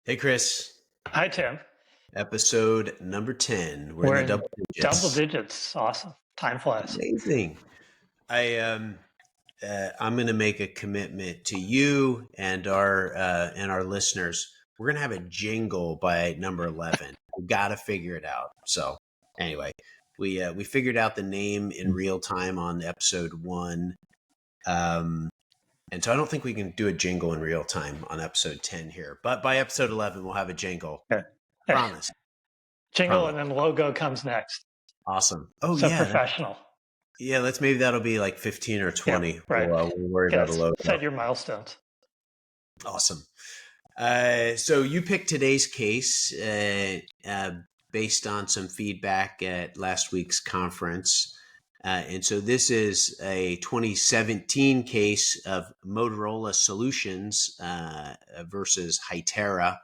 Hey, Chris. Hi, Tim. Episode number 10. We're in We're the in double double digits. digits. Awesome. Time flies. Amazing. I I'm going to make a commitment to you and our listeners. We're going to have a jingle by number 11. We got to figure it out. So, anyway, we figured out the name in real time on episode 1. And so I don't think we can do a jingle in real time on episode 10 here. But by episode 11 we'll have a jingle. Okay. Promise. Jingle Promise. and then logo comes next. Awesome. Oh So yeah, professional. yeah, maybe that'll be like 15 or Yeah, 20. right. We'll worry about a Yes. logo. Set your milestones. Awesome. So you picked today's case based on some feedback at last week's conference. And so this is a 2017 case of Motorola Solutions versus Hytera.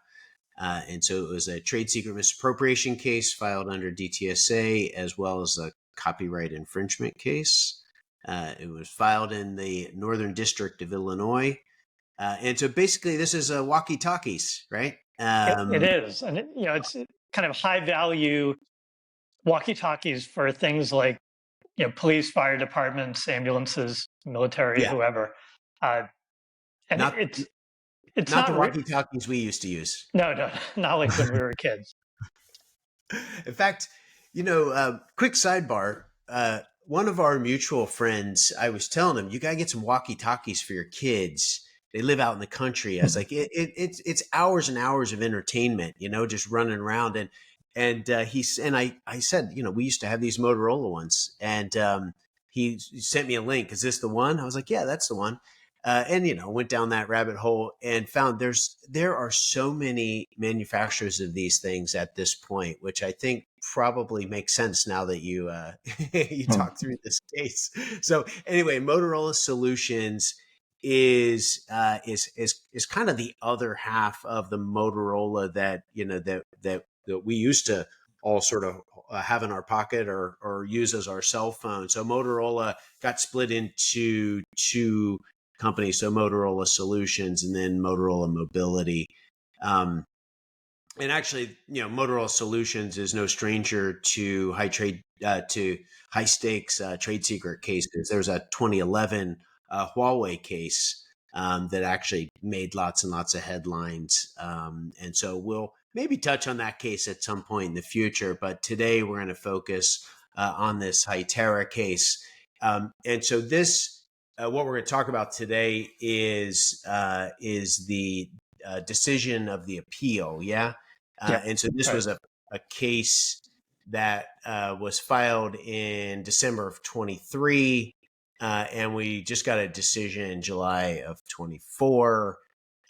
And so it was a trade secret misappropriation case filed under DTSA, as well as a copyright infringement case. It was filed in the Northern District of Illinois. And so basically, this is a walkie talkies, right? It is. And, it's kind of high value walkie talkies for things like, police, fire departments, ambulances, military, Yeah, whoever. And not it's not the not, walkie talkies we used to use. no, not like when we were kids. In fact, quick sidebar. One of our mutual friends, I was telling him, you got to get some walkie talkies for your kids. They live out in the country. I was like, it's hours and hours of entertainment, just running around. I said, we used to have these Motorola ones, and he sent me a link. Is this the one? I was like, yeah, that's the one. Went down that rabbit hole and found there are so many manufacturers of these things at this point, which I think probably makes sense now that you you talk through this case. So anyway, Motorola Solutions is kind of the other half of the Motorola that we used to all sort of have in our pocket or use as our cell phone. So Motorola got split into two companies, so Motorola Solutions and then Motorola Mobility. And actually, Motorola Solutions is no stranger to high stakes trade secret cases. There's a 2011 Huawei case that actually made lots and lots of headlines. And so we'll maybe touch on that case at some point in the future. But today we're going to focus on this Hytera case. And so what we're going to talk about today is the decision of the appeal. Yeah. And so this was a case that was filed in December of 23. And we just got a decision in July of 24.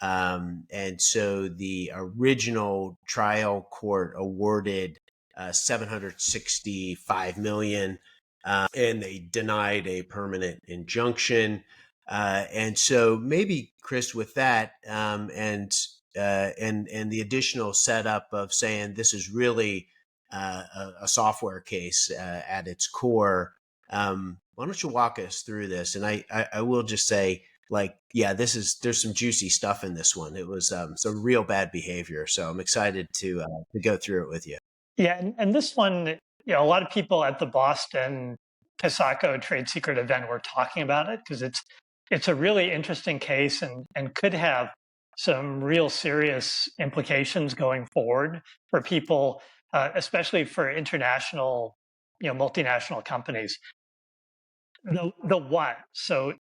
And so the original trial court awarded $765 million. And they denied a permanent injunction. And so maybe, Chris, with that and the additional setup of saying this is really a software case at its core, why don't you walk us through this? And I will just say, there's some juicy stuff in this one. It was some real bad behavior. So I'm excited to go through it with you. Yeah, and this one, a lot of people at the Boston PISACO trade secret event were talking about it because it's a really interesting case and could have some real serious implications going forward for people, especially for international, multinational companies. The what? So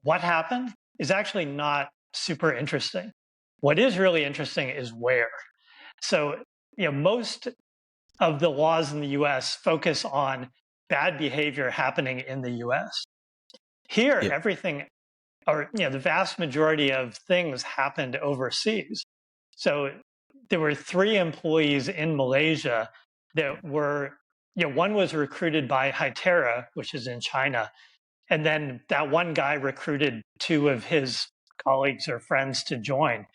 what happened is actually not super interesting. What is really interesting is where. So, most of the laws in the US focus on bad behavior happening in the US. Here, Yep. everything, or the vast majority of things happened overseas. So there were 3 employees in Malaysia that were, one was recruited by Hytera, which is in China. And then that one guy recruited 2 of his colleagues or friends to join.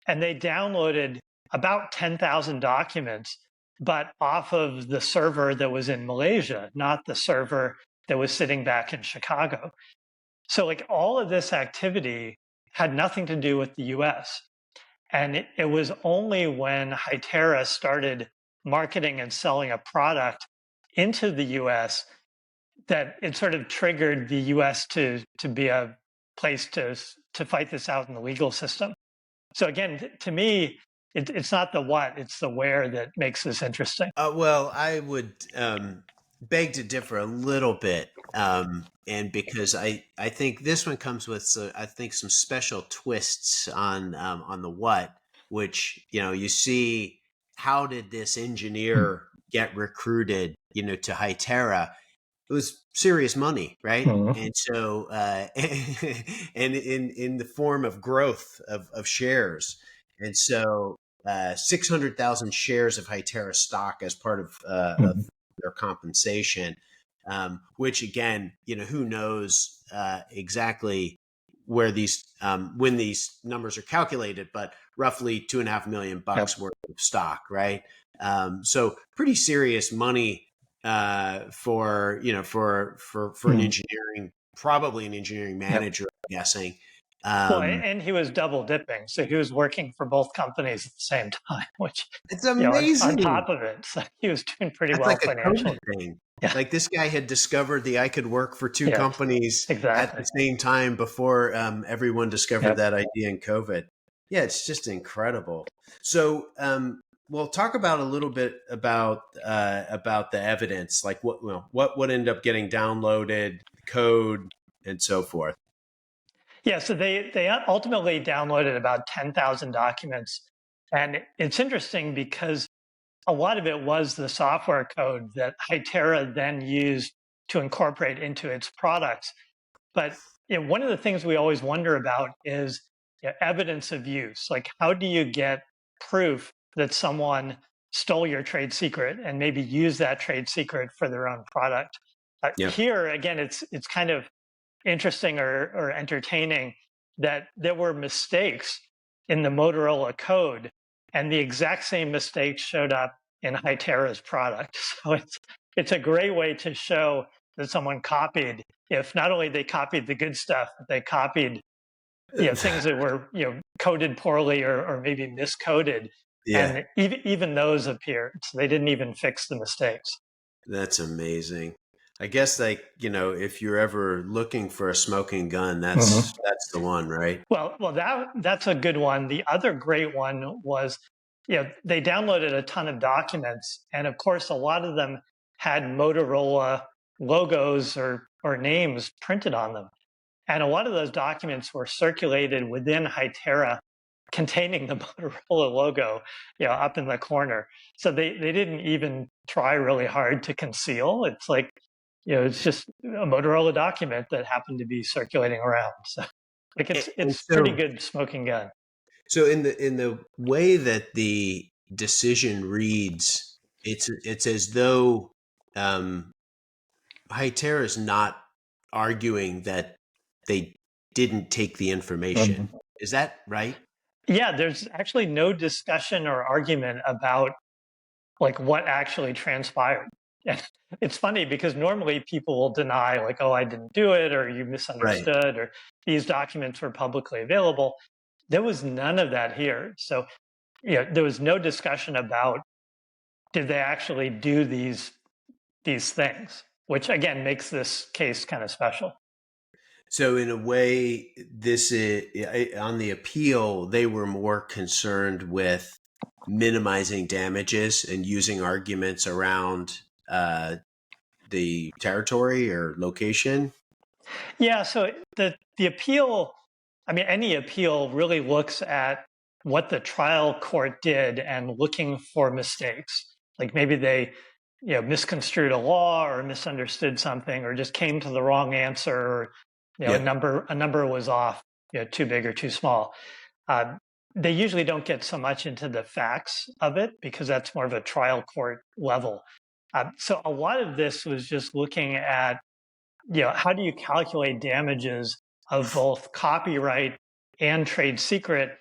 And they downloaded about 10,000 documents, but off of the server that was in Malaysia, not the server that was sitting back in Chicago. So all of this activity had nothing to do with the US. And it was only when Hytera started marketing and selling a product into the US that it sort of triggered the US to be a place to fight this out in the legal system. So again, to me, it's not the what, it's the where that makes this interesting. Well, I would beg to differ a little bit, and because I think this one comes with I think some special twists on the what, which you see how did this engineer get recruited to Hytera. It was serious money, right? Mhm. And so, and in the form of growth of shares, and so 600,000 shares of Hytera stock as part of Mhm. their compensation, which again, who knows exactly where these when these numbers are calculated, but roughly $2.5 million Yep. worth of stock, right? So pretty serious money for for an Mhm. engineering, probably an engineering Yep. manager, I'm guessing. Well, Um, and he was double dipping, so he was working for both companies at the same time, which it's on amazing. top of it, so he was doing pretty That's well like a financially. COVID thing. Yeah. Like this guy had discovered the I could work for two Yes. companies at the Exactly. same time before everyone discovered Yep. that idea in COVID. Yeah, it's just incredible. So, we'll talk about a little bit about the evidence, like what would end up getting downloaded, code, and so forth. Yeah. So they ultimately downloaded about 10,000 documents, and it's interesting because a lot of it was the software code that Hytera then used to incorporate into its products. But one of the things we always wonder about is evidence of use. Like, how do you get proof that someone stole your trade secret and maybe use that trade secret for their own product? Yep. Here, again, it's kind of interesting or entertaining that there were mistakes in the Motorola code, and the exact same mistakes showed up in Hytera's product. So it's a great way to show that someone copied. If not only they copied the good stuff, but they copied things that were coded poorly or maybe miscoded, Yeah, and even those appeared. So they didn't even fix the mistakes. that's amazing. I guess like, if you're ever looking for a smoking gun, Mhm. that's the one, right? Well, that's a good one. The other great one was, they downloaded a ton of documents, and of course, a lot of them had Motorola logos or names printed on them. And a lot of those documents were circulated within Hytera containing the Motorola logo, up in the corner. So they didn't even try really hard to conceal. It's like, it's just a Motorola document that happened to be circulating around. So like And it's pretty so, good smoking gun. in the way that the decision reads, it's as though um, Hytera is not arguing that they didn't take the information. Mhm. Is that right? Yeah, there's actually no discussion or argument about like what actually transpired. And it's funny because normally people will deny, like, oh, I didn't do it, or you Right. misunderstood, or these documents were publicly available. There was none of that here. So, there was no discussion about did they actually do these things, which again makes this case kind of special. So in a way, this is on the appeal, they were more concerned with minimizing damages and using arguments around the territory or location. Yeah, so the appeal, I mean, any appeal really looks at what the trial court did and looking for mistakes. Like maybe they, misconstrued a law or misunderstood something or just came to the wrong answer or a Yep. number was off, too big or too small. Uh, they usually don't get so much into the facts of it because that's more of a trial court level. So a lot of this was just looking at how do you calculate damages of both copyright and trade secret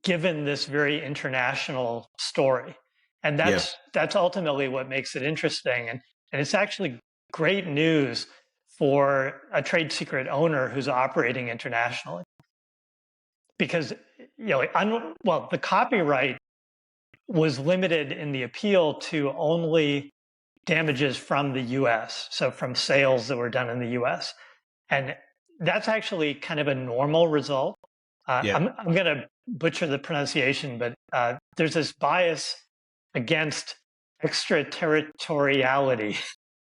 given this very international story? And Yeah. that's ultimately what makes it interesting. And it's actually great news for a trade secret owner who's operating internationally. Because the copyright was limited in the appeal to only damages from the US, so from sales that were done in the US. And that's actually kind of a normal result. Yeah. I'm going to butcher the pronunciation, but there's this bias against extraterritoriality.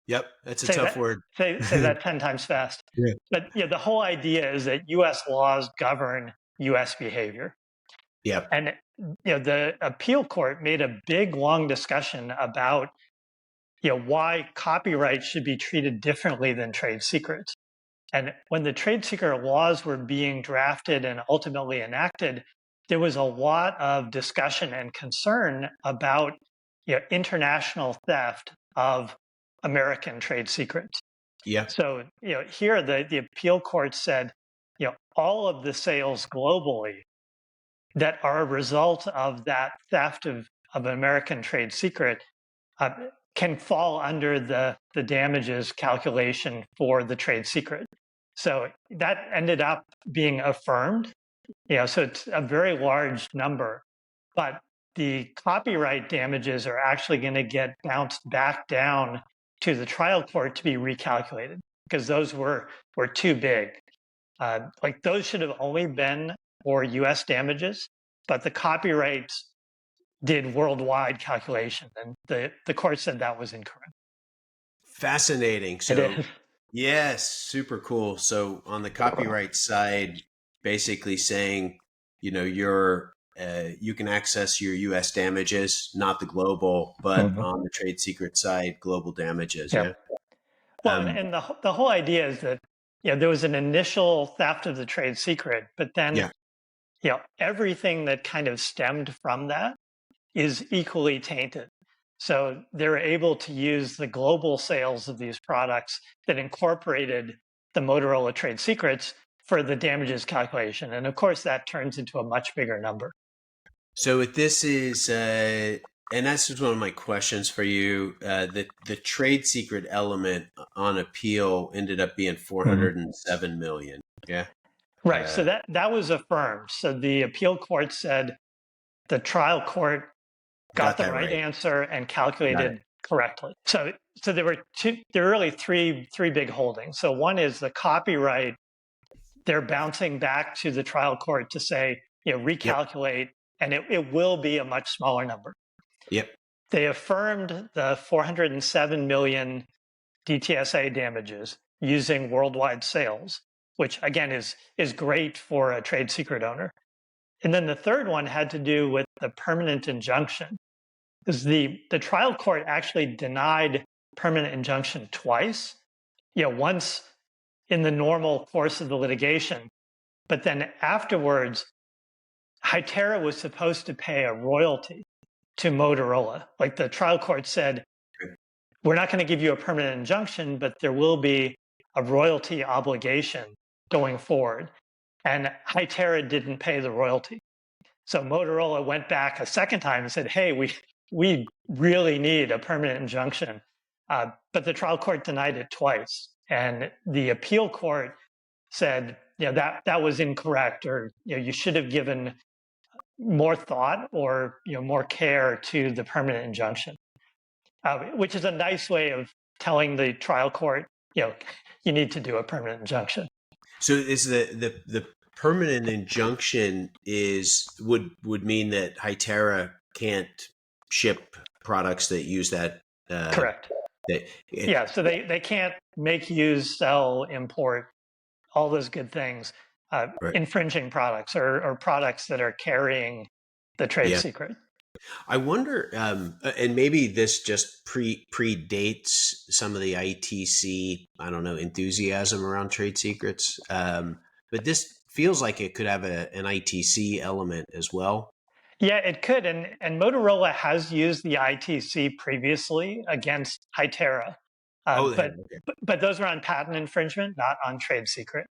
Yep. That's a say tough that word. say that 10 times fast. Yeah. But the whole idea is that US laws govern US behavior. Yep. And the appeal court made a big long discussion about why copyright should be treated differently than trade secrets. And when the trade secret laws were being drafted and ultimately enacted, there was a lot of discussion and concern about international theft of American trade secrets. Yeah. So here the appeal court said, all of the sales globally that are a result of that theft of an American trade secret uh, can fall under the damages calculation for the trade secret. So that ended up being affirmed. So it's a very large number, but the copyright damages are actually going to get bounced back down to the trial court to be recalculated because those were too big. Like those should have only been for US damages, but the copyrights did worldwide calculation, and the court said that was incorrect. Fascinating. It So, is. yes, super cool. So, on the copyright side, basically saying, you can access your U.S. damages, not the global, but Mhm. on the trade secret side, global damages. Yeah. Yeah. Well, Um, and the whole idea is that there was an initial theft of the trade secret, but then yeah. everything that kind of stemmed from that is equally tainted. So they're able to use the global sales of these products that incorporated the Motorola trade secrets for the damages calculation. And of course, that turns into a much bigger number. So, if this is, and that's just one of my questions for you. The trade secret element on appeal ended up being 407 million. Yeah. Right. So Uh, that was affirmed. So the appeal court said the trial court got got the that right right. answer and Got it. calculated correctly. So there were really three big holdings. So one is the copyright. They're bouncing back to the trial court to say, Yep. recalculate, and it will be a much smaller number. Yep. They affirmed the 407 million DTSA damages using worldwide sales, which again is great for a trade secret owner. And then the third one had to do with the permanent injunction. Because the trial court actually denied permanent injunction twice. Once in the normal course of the litigation, but then afterwards, Hytera was supposed to pay a royalty to Motorola. Like the trial court said, we're not going to give you a permanent injunction, but there will be a royalty obligation going forward. And Hytera didn't pay the royalty. So Motorola went back a second time and said, hey, we really need a permanent injunction. But the trial court denied it twice. And the appeal court said, that was incorrect, or you should have given more thought or more care to the permanent injunction, which is a nice way of telling the trial court, you need to do a permanent injunction. So is the permanent injunction would mean that Hytera can't ship products that use that. Correct. Yeah, so they can't make, use, sell, import, all those good things, Right. infringing products or products that are carrying the trade Yeah. secret. I wonder, and maybe this just predates some of the ITC, I don't know, enthusiasm around trade secrets. But this feels like it could have an ITC element as well. Yeah, it could. And Motorola has used the ITC previously against Hytera. Oh, they have. But, Okay. but those are on patent infringement, not on trade secret.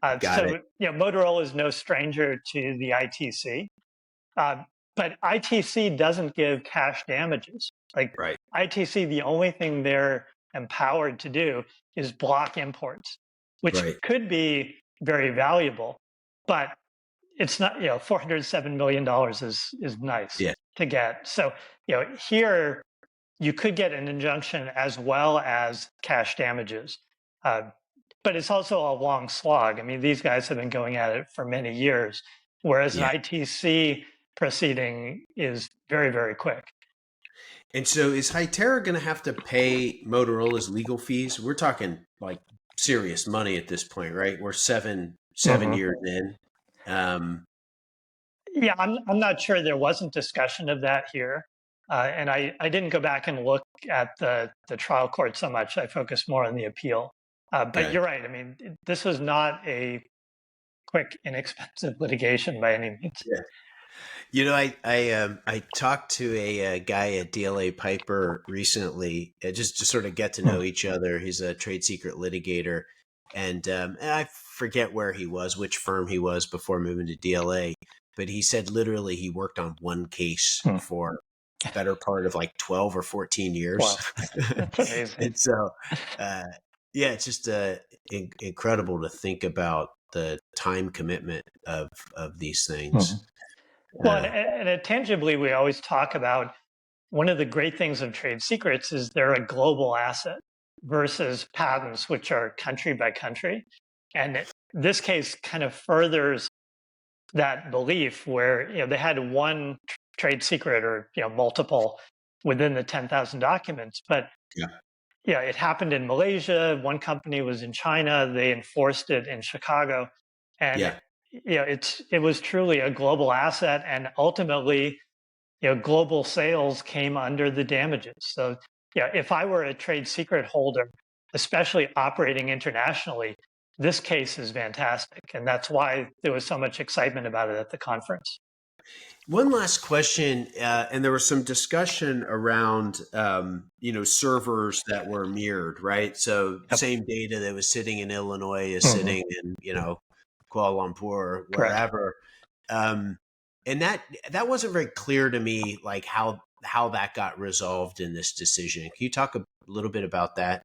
Got it. Motorola is no stranger to the ITC. But ITC doesn't give cash damages. Like Right. ITC, the only thing they're empowered to do is block imports, which Right. could be very valuable. But it's not, $407 million is nice Yeah. to get. So, here you could get an injunction as well as cash damages. Uh, but it's also a long slog. I mean, these guys have been going at it for many years, whereas an Yeah. ITC proceeding is very, very quick. And so is Hytera going to have to pay Motorola's legal fees? We're talking like serious money at this point, right? We're seven Mhm. years in. Um, Yeah, I'm not sure there wasn't discussion of that here. And I didn't go back and look at the trial court so much. I focused more on the appeal. But okay. you're right. I mean, this was not a quick, inexpensive litigation by any means. Yeah. I talked to a guy at DLA Piper recently, just to sort of get to know Hmm. each other. He's a trade secret litigator, and I forget where he was, which firm he was before moving to DLA. But he said literally he worked on one case Hmm. for better part of like 12 or 14 years. Wow, that's amazing. And so, uh, yeah, it's just incredible to think about the time commitment of these Hmm. things. Well, Uh, tangibly, we always talk about one of the great things of trade secrets is they're a global asset versus patents, which are country by country. And this case kind of furthers that belief where they had one trade secret or multiple within the 10,000 documents, but yeah, it happened in Malaysia. One company was in China. They enforced it in Chicago, and yeah. it was truly a global asset, and ultimately global sales came under the damages. So, if I were a trade secret holder, especially operating internationally, this case is fantastic. And that's why there was so much excitement about it at the conference. One last question, and there was some discussion around, servers that were mirrored, right? So Yep. same data that was sitting in Illinois is Hmm. sitting in, Kuala Lumpur or Correct. wherever. Um, and that wasn't very clear to me, like how that got resolved in this decision. Can you talk a little bit about that?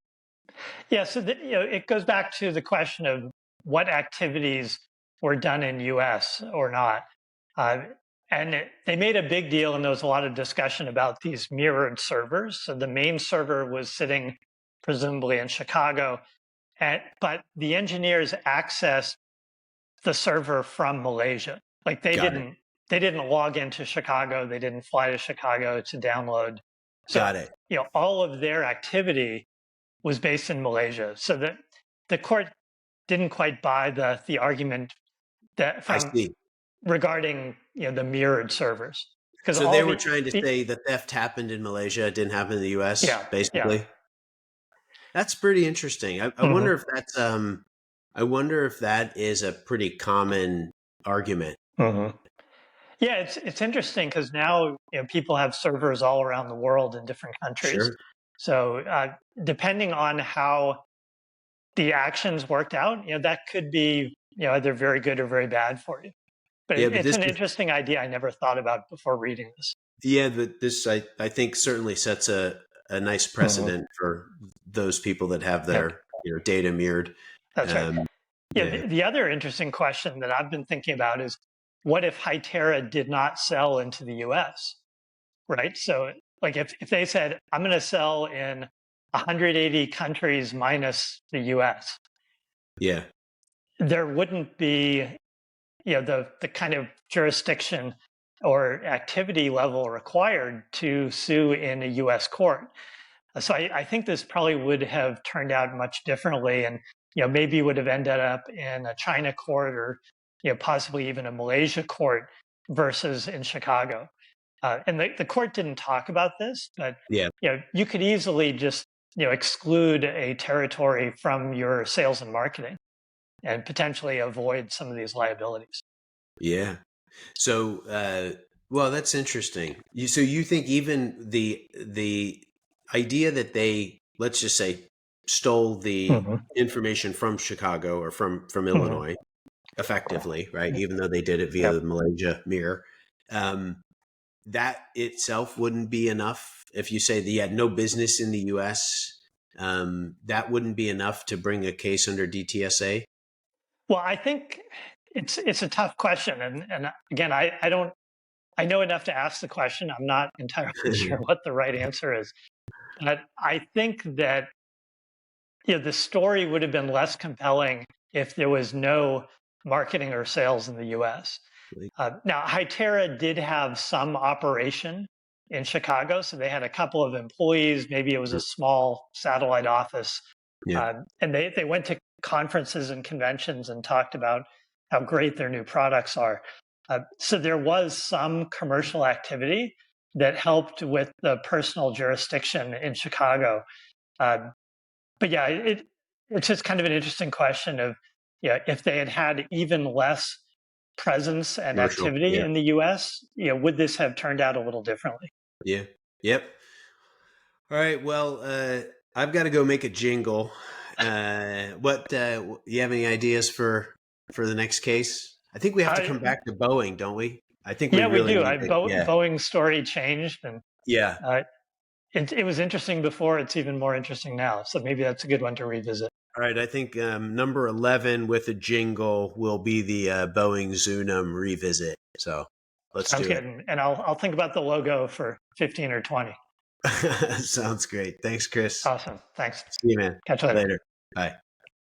Yeah. So, it goes back to the question of what activities were done in US or not. Uh, and they made a big deal, and there was a lot of discussion about these mirrored servers. So the main server was sitting presumably in Chicago, but the engineers accessed the server from Malaysia. Like Got it. they didn't log into Chicago, they didn't fly to Chicago to download. So Got it. all of their activity was based in Malaysia. So the court didn't quite buy the argument that I from see. regarding the mirrored servers because So all they were trying to the say the theft happened in Malaysia, it didn't happen in the U.S., yeah. basically. That's pretty interesting. I Hmm. wonder if that's I wonder if that is a pretty common argument. Hmm. Yeah, it's interesting because now people have servers all around the world in different countries. Sure. So depending on how the actions worked out, that could be either very good or very bad for you. But Yeah, but it's this an is interesting idea I never thought about before reading this. yeah, but this I think certainly sets a nice Hmm. precedent for those people that have Yep, their data mirrored. that's right. Um, Yeah, yeah, the other interesting question that I've been thinking about is what if Hytera did not sell into the US, right? So, like if they said, I'm going to sell in 180 countries minus the US, yeah, there wouldn't be the kind of jurisdiction or activity level required to sue in a US court. So I think this probably would have turned out much differently, and maybe would have ended up in a China court or possibly even a Malaysia court versus in Chicago. And the court didn't talk about this, but yeah, you could easily just exclude a territory from your sales and marketing and potentially avoid some of these liabilities. yeah. So, well, that's interesting. So you think even the idea that they, let's just say, stole the Hmm. information from Chicago or from Hmm. Illinois effectively, right? Even though they did it via the Yep. Malaysia mirror, um, that itself wouldn't be enough. If you say that you had no business in the U.S., that wouldn't be enough to bring a case under DTSA. Well, I think it's a tough question, and again, I know enough to ask the question. I'm not entirely sure what the right answer is, but I think that the story would have been less compelling if there was no marketing or sales in the U.S. Now, Hytera did have some operation in Chicago, so they had a couple of employees. Maybe it was a small satellite office, Yeah. and they went to conferences and conventions and talked about how great their new products are. So there was some commercial activity that helped with the personal jurisdiction in Chicago. Uh, but yeah, it's just kind of an interesting question of, if they had had even less presence and Commercial. activity Yeah. in the U.S., would this have turned out a little differently? Yeah. Yep. All right. Well, I've got to go make a jingle. What you have any ideas for the next case? I think we have to come I, back to Boeing, don't we? I think we yeah, we really do. need to. Yeah. Boeing's story changed, and Yeah. uh, it was interesting before. It's even more interesting now. So maybe that's a good one to revisit. All right. I think number 11 with a jingle will be the Boeing Zunum revisit. So let's Sounds do good, it. and I'll think about the logo for 15 or 20. Sounds great. Thanks, Chris. Awesome. Thanks. See you, man. Catch you later. Later. Bye.